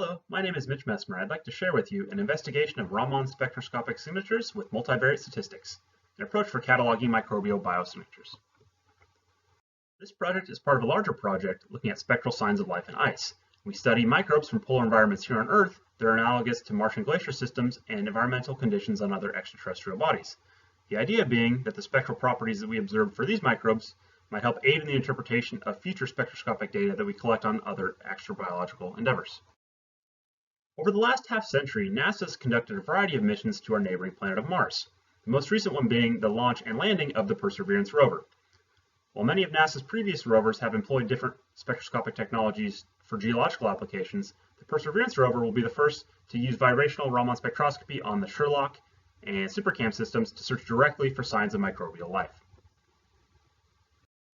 Hello, my name is Mitch Messmer. I'd like to share with you an investigation of Raman spectroscopic signatures with multivariate statistics, an approach for cataloging microbial biosignatures. This project is part of a larger project looking at spectral signs of life in ice. We study microbes from polar environments here on Earth that are analogous to Martian glacier systems and environmental conditions on other extraterrestrial bodies. The idea being that the spectral properties that we observe for these microbes might help aid in the interpretation of future spectroscopic data that we collect on other astrobiological endeavors. Over the last half-century, NASA has conducted a variety of missions to our neighboring planet of Mars, the most recent one being the launch and landing of the Perseverance rover. While many of NASA's previous rovers have employed different spectroscopic technologies for geological applications, the Perseverance rover will be the first to use vibrational Raman spectroscopy on the Sherlock and SuperCam systems to search directly for signs of microbial life.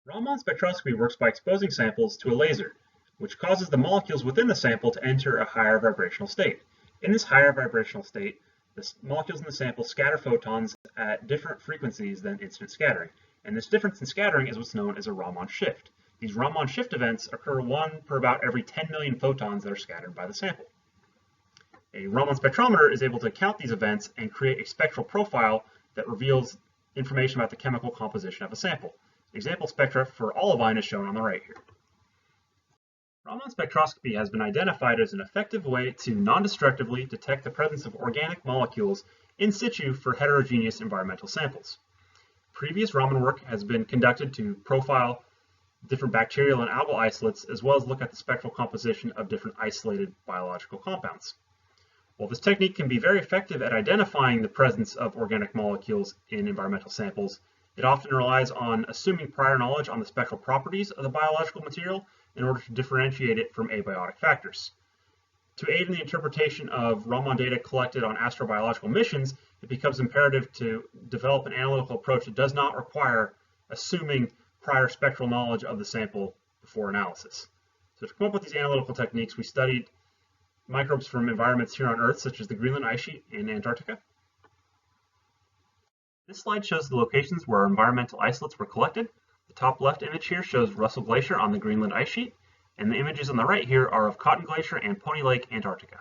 Raman spectroscopy works by exposing samples to a laser, which causes the molecules within the sample to enter a higher vibrational state. In this higher vibrational state, the molecules in the sample scatter photons at different frequencies than incident scattering, and this difference in scattering is what's known as a Raman shift. These Raman shift events occur one per about every 10 million photons that are scattered by the sample. A Raman spectrometer is able to count these events and create a spectral profile that reveals information about the chemical composition of a sample. Example spectra for olivine is shown on the right here. Raman spectroscopy has been identified as an effective way to non-destructively detect the presence of organic molecules in situ for heterogeneous environmental samples. Previous Raman work has been conducted to profile different bacterial and algal isolates, as well as look at the spectral composition of different isolated biological compounds. While this technique can be very effective at identifying the presence of organic molecules in environmental samples, it often relies on assuming prior knowledge on the spectral properties of the biological material in order to differentiate it from abiotic factors. To aid in the interpretation of Raman data collected on astrobiological missions, it becomes imperative to develop an analytical approach that does not require assuming prior spectral knowledge of the sample before analysis. So to come up with these analytical techniques, we studied microbes from environments here on Earth, such as the Greenland Ice Sheet in Antarctica. This slide shows the locations where environmental isolates were collected. The top left image here shows Russell Glacier on the Greenland Ice Sheet, and the images on the right here are of Cotton Glacier and Pony Lake, Antarctica.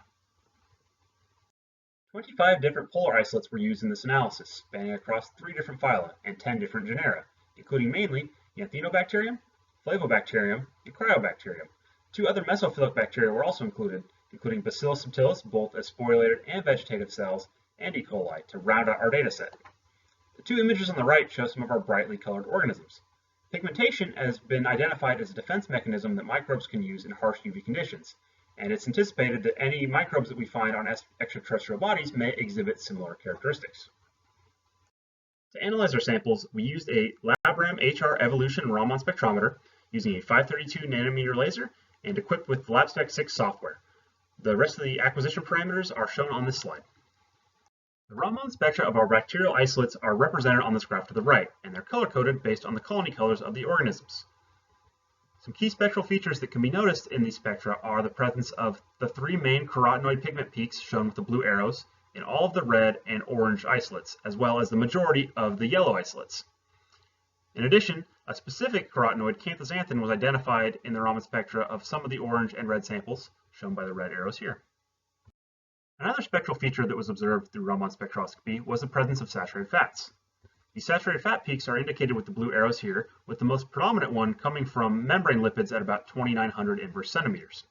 25 different polar isolates were used in this analysis, spanning across 3 different phyla and 10 different genera, including mainly Anthenobacterium, Flavobacterium, and Cryobacterium. 2 other mesophilic bacteria were also included, including Bacillus subtilis, both as sporulated and vegetative cells, and E. coli, to round out our data set. The 2 images on the right show some of our brightly colored organisms. Pigmentation has been identified as a defense mechanism that microbes can use in harsh UV conditions, and it's anticipated that any microbes that we find on extraterrestrial bodies may exhibit similar characteristics. To analyze our samples, we used a LabRAM HR Evolution Raman spectrometer using a 532 nanometer laser and equipped with the LabSpec 6 software. The rest of the acquisition parameters are shown on this slide. The Raman spectra of our bacterial isolates are represented on this graph to the right, and they're color-coded based on the colony colors of the organisms. Some key spectral features that can be noticed in these spectra are the presence of the 3 main carotenoid pigment peaks shown with the blue arrows in all of the red and orange isolates, as well as the majority of the yellow isolates. In addition, a specific carotenoid, canthaxanthin, was identified in the Raman spectra of some of the orange and red samples, shown by the red arrows here. Another spectral feature that was observed through Raman spectroscopy was the presence of saturated fats. These saturated fat peaks are indicated with the blue arrows here, with the most predominant one coming from membrane lipids at about 2,900 inverse centimeters.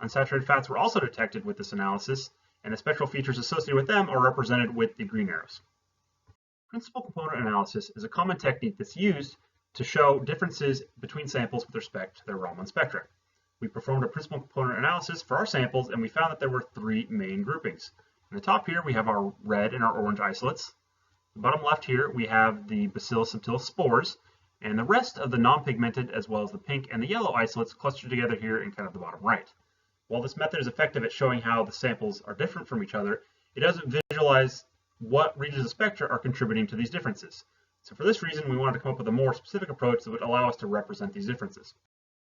Unsaturated fats were also detected with this analysis, and the spectral features associated with them are represented with the green arrows. Principal component analysis is a common technique that's used to show differences between samples with respect to their Raman spectra. We performed a principal component analysis for our samples, and we found that there were 3 main groupings. In the top here, we have our red and our orange isolates. The bottom left here, we have the Bacillus subtilis spores, and the rest of the non-pigmented, as well as the pink and the yellow isolates, clustered together here in kind of the bottom right. While this method is effective at showing how the samples are different from each other, it doesn't visualize what regions of spectra are contributing to these differences. So for this reason, we wanted to come up with a more specific approach that would allow us to represent these differences.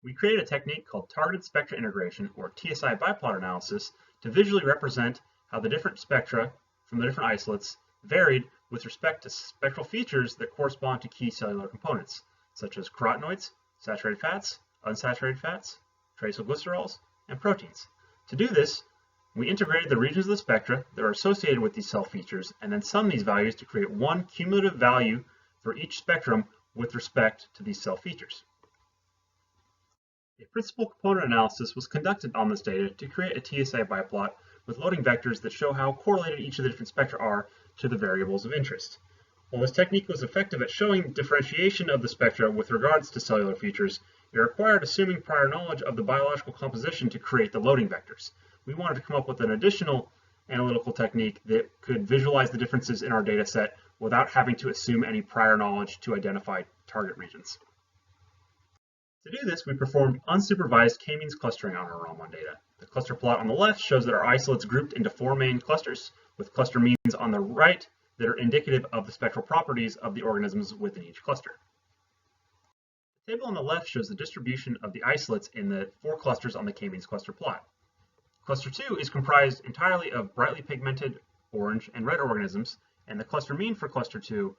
We created a technique called Targeted Spectra Integration, or TSI biplot analysis, to visually represent how the different spectra from the different isolates varied with respect to spectral features that correspond to key cellular components, such as carotenoids, saturated fats, unsaturated fats, trace glycerols, and proteins. To do this, we integrated the regions of the spectra that are associated with these cell features and then summed these values to create one cumulative value for each spectrum with respect to these cell features. A principal component analysis was conducted on this data to create a TSI biplot with loading vectors that show how correlated each of the different spectra are to the variables of interest. While this technique was effective at showing differentiation of the spectra with regards to cellular features, it required assuming prior knowledge of the biological composition to create the loading vectors. We wanted to come up with an additional analytical technique that could visualize the differences in our data set without having to assume any prior knowledge to identify target regions. To do this, we performed unsupervised k-means clustering on our Raman data. The cluster plot on the left shows that our isolates grouped into 4 main clusters, with cluster means on the right that are indicative of the spectral properties of the organisms within each cluster. The table on the left shows the distribution of the isolates in the 4 clusters on the k-means cluster plot. Cluster 2 is comprised entirely of brightly pigmented orange and red organisms, and the cluster mean for cluster 2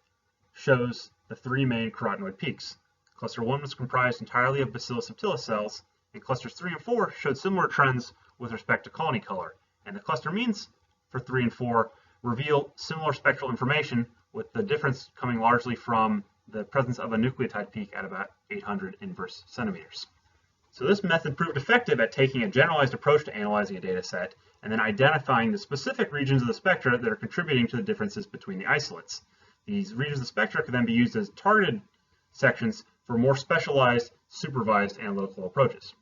shows the 3 main carotenoid peaks. Cluster 1 was comprised entirely of Bacillus subtilis cells, and clusters 3 and 4 showed similar trends with respect to colony color, and the cluster means for 3 and 4 reveal similar spectral information, with the difference coming largely from the presence of a nucleotide peak at about 800 inverse centimeters. So this method proved effective at taking a generalized approach to analyzing a data set and then identifying the specific regions of the spectra that are contributing to the differences between the isolates. These regions of the spectra could then be used as targeted sections for more specialized, supervised analytical approaches.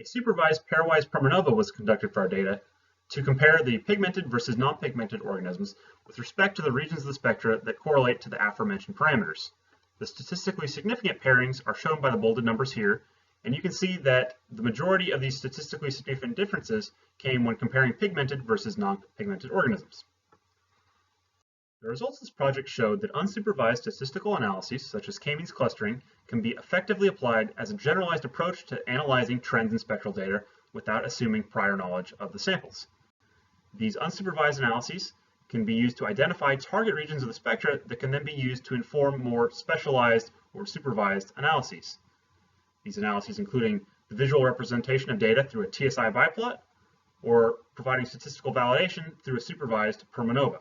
A supervised pairwise PERMANOVA was conducted for our data to compare the pigmented versus non-pigmented organisms with respect to the regions of the spectra that correlate to the aforementioned parameters. The statistically significant pairings are shown by the bolded numbers here, and you can see that the majority of these statistically significant differences came when comparing pigmented versus non-pigmented organisms. The results of this project showed that unsupervised statistical analyses, such as k-means clustering, can be effectively applied as a generalized approach to analyzing trends in spectral data without assuming prior knowledge of the samples. These unsupervised analyses can be used to identify target regions of the spectra that can then be used to inform more specialized or supervised analyses. These analyses including the visual representation of data through a TSI biplot or providing statistical validation through a supervised PERMANOVA.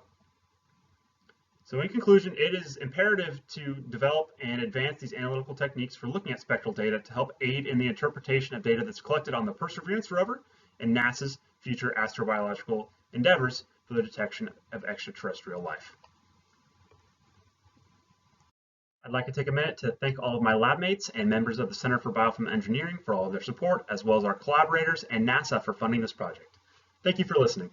So in conclusion, it is imperative to develop and advance these analytical techniques for looking at spectral data to help aid in the interpretation of data that's collected on the Perseverance rover and NASA's future astrobiological endeavors for the detection of extraterrestrial life. I'd like to take a minute to thank all of my lab mates and members of the Center for Biofilm Engineering for all of their support, as well as our collaborators and NASA for funding this project. Thank you for listening.